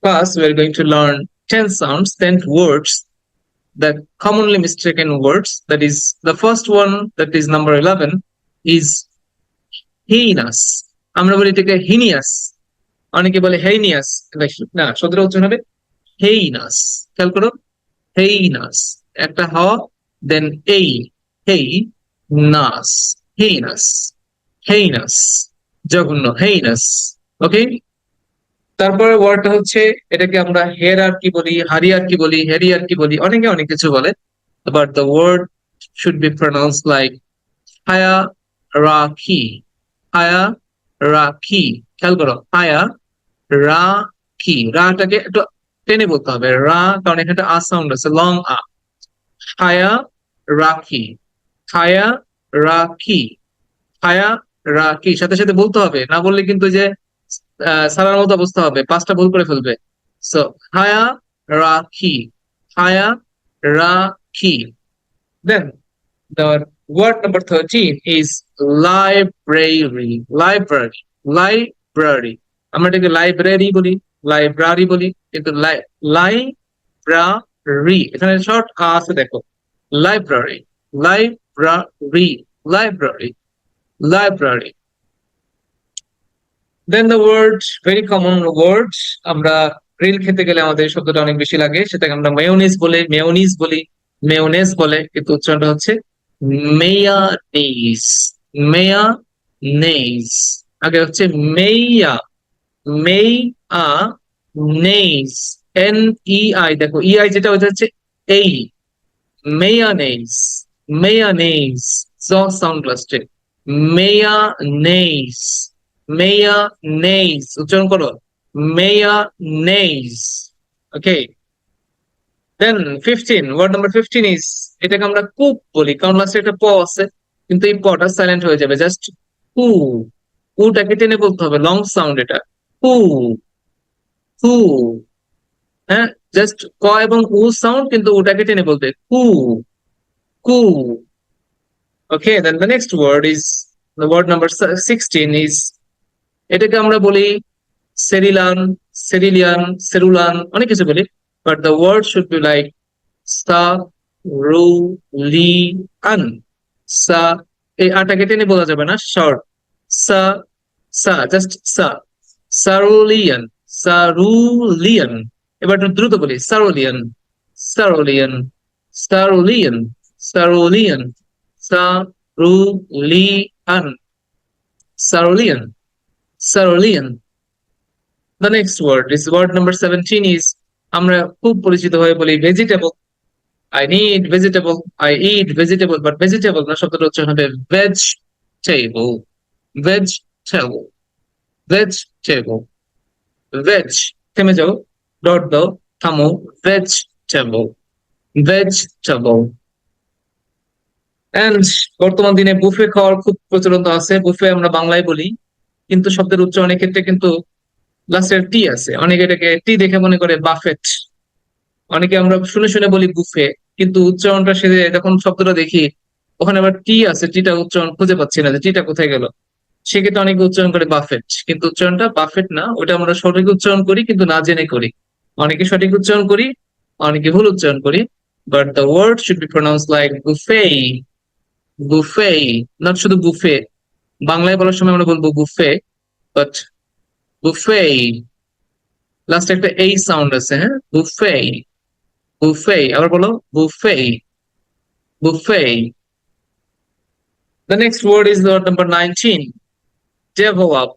class, we are going to learn 10 sounds, 10 words, the commonly mistaken words. That is, the first one, that is number 11, is heinous. আমরা বলি এটাকে heinous, অনেকে বলে heinous, না, শব্দটা উচ্চারণ হবে heinous। খেয়াল করো, heinous, একটা হ, দেন এই, হেই নাস, heinous, heinous, জঘন্য, heinous। ওকে, তারপরে ওয়ার্ডটা হচ্ছে, এটাকে আমরা হেরারকি বলি, হারিয়ারকি বলি, হেরিয়ারকি বলি, অনেকে অনেক কিছু বলে, but the word should be pronounced like hierarchy, হায়া রাখি। খেয়াল করো, হায়া রাখি, রাটাকে একটু টেনে বলতে হবে, রা, কারণ এখানে একটা আ সাউন্ড আছে, লং আ। হায়া রাখি, হায়া রাখি, হায়া রাখি, সাথে সাথে বলতে হবে, না বললে কিন্তু যে সারার মতো অবস্থা হবে, পাঁচটা ভুল করে ফেলবে। সো হায়া রাখি, হায়া রাখি। দেন the word number 13 is library, library, library। আমরা এটাকে লাইব্রেরি বলি, লাইব্রেরি বলি, কিন্তু লাইব্রেরি এখানে শর্ট আছে, দেখো, library, library, library, library. Then the word, very common word, আমরা গ্রিল খেতে গেলে আমাদের শব্দটা অনেক বেশি লাগে, সেটাকে আমরা মেয়োনিজ বলে, মেয়োনিজ বলি, মেয়োনেজ বলে, কিন্তু উচ্চারণটা হচ্ছে মেয়ানিজ, মেয়ানেজ। আগে হচ্ছে মেয়া, মেয়া নেজ, এন ই আই, দেখো ই আই যেটা, ওইটা হচ্ছে এই, মেয়ানেজ, মেয়ানেজ, জ সাউন্ড লাস্টে, মেয়ানেজ, মেয়ানেজ, উচ্চারণ করো, মেয়ানেজ। ওকে, দেন 15, ওয়ার্ড নাম্বার 15 ইজ, এটাকে আমরা কুপ বলি, কারণ লাস্টে একটা প আছে, কিন্তু এই পটা সাইলেন্ট হয়ে যাবে, জাস্ট কু, কুটাকে টেনে বলতে হবে, লং সাউন্ড এটা, কু, কু, হ্যাঁ, জাস্ট ক এবং উ সাউন্ড, কিন্তু ওটাকে টেনে বলতে, কু, কু। Okay, then the next word is, the word number 16 is, এটাকে আমরা বলি সেরিলান, সেরিলিয়ান, সেরুলান, অনেক কিছু বলি, but the word should be like সা রু লি আন, সা, এই আটাকে টেনে বলা যাবে না, শর্ট, সা, সা, জাস্ট সা, সারুলিয়ান, সারুলিয়ান। এবার একটু দ্রুত বলি, সারুলিয়ান, সারুলিয়ান, সারুলিয়ান, সারুলিয়ান, সারুলিয়ান, সারুলিয়ান, সারুলিয়ান। The next word is word number 17 is, আমরা খুব পরিচিত হয়ে বলি vegetable, I need vegetable, I eat vegetable, but vegetable না, শব্দটা হচ্ছে হবে vegetable, vegetable, vegetable, ভেজ, থেমে যাও, ডট দাও, থামো, ভেজিটেবল, ভেজিটেবল। এন্ড বর্তমান দিনে বুফে খাওয়ার খুব প্রচলন আছে, বুফে আমরা বাংলায় বলি, কিন্তু শব্দের উচ্চারণের ক্ষেত্রে কিন্তু লাস্টের টি আছে, অনেকে এটাকে টি দেখে মনে করে বাফেট, অনেকে আমরা শুনে শুনে বলি বুফে, কিন্তু উচ্চারণটা সে যখন শব্দটা দেখি ওখানে আবার টি আছে, টিটা উচ্চারণ খুঁজে পাচ্ছি না, যে টিটা কোথায় গেল, সেক্ষেত্রে অনেকে উচ্চারণ করে বাফেট, কিন্তু উচ্চারণটা বাফেট না, ওটা আমরা সঠিক উচ্চারণ করি কিন্তু না জেনে করি, অনেকে সঠিক উচ্চারণ করি, অনেকে ভুল উচ্চারণ করি, but the word should be pronounce like buffet, buffet, not শুধু বুফে, বাংলায় বলার সময় আমরা বলবো বুফে, বাট বুফে, লাস্টে একটা এই সাউন্ড আছে, হ্যাঁ, বুফে, বুফে, আবার বলো buffet, buffet. The next word is word number 19, develop।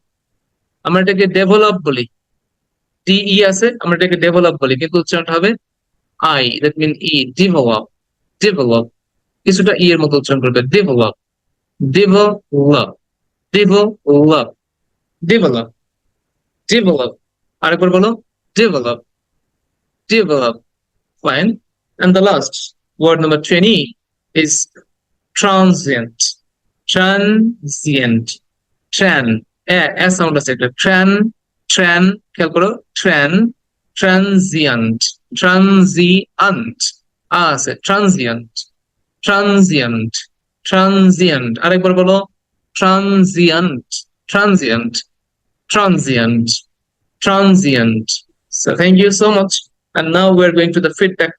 আমরা এটাকে ডেভেলপ বলি, টি ই আছে, আমরা এটাকে ডেভেলপ বলি, কিন্তু উচ্চারণটা হবে আই, দ্যাট মিন ই, ডেভেলপ, ডেভেলপ, কিছুটা ই এর মতো উচ্চারণ করবে, develop, develop, develop, develop, develop. আরেকবার বলো, develop, develop. Fine. And the last word number 20 is transient, transient, ট্রান, এ সাউন্ড আছে একটা, ট্রান, ট্রান, খেয়াল করো, ট্রান, ট্রানজিয়েন্ট, ট্রানজিয়েন্ট, আছে, ট্রানজিয়েন্ট, ট্রানজিয়েন্ট, ট্রানজিয়েন্ট। আরেকবার বলো, transient, transient, transient, transient. So thank you so much. And now we're going to the feedback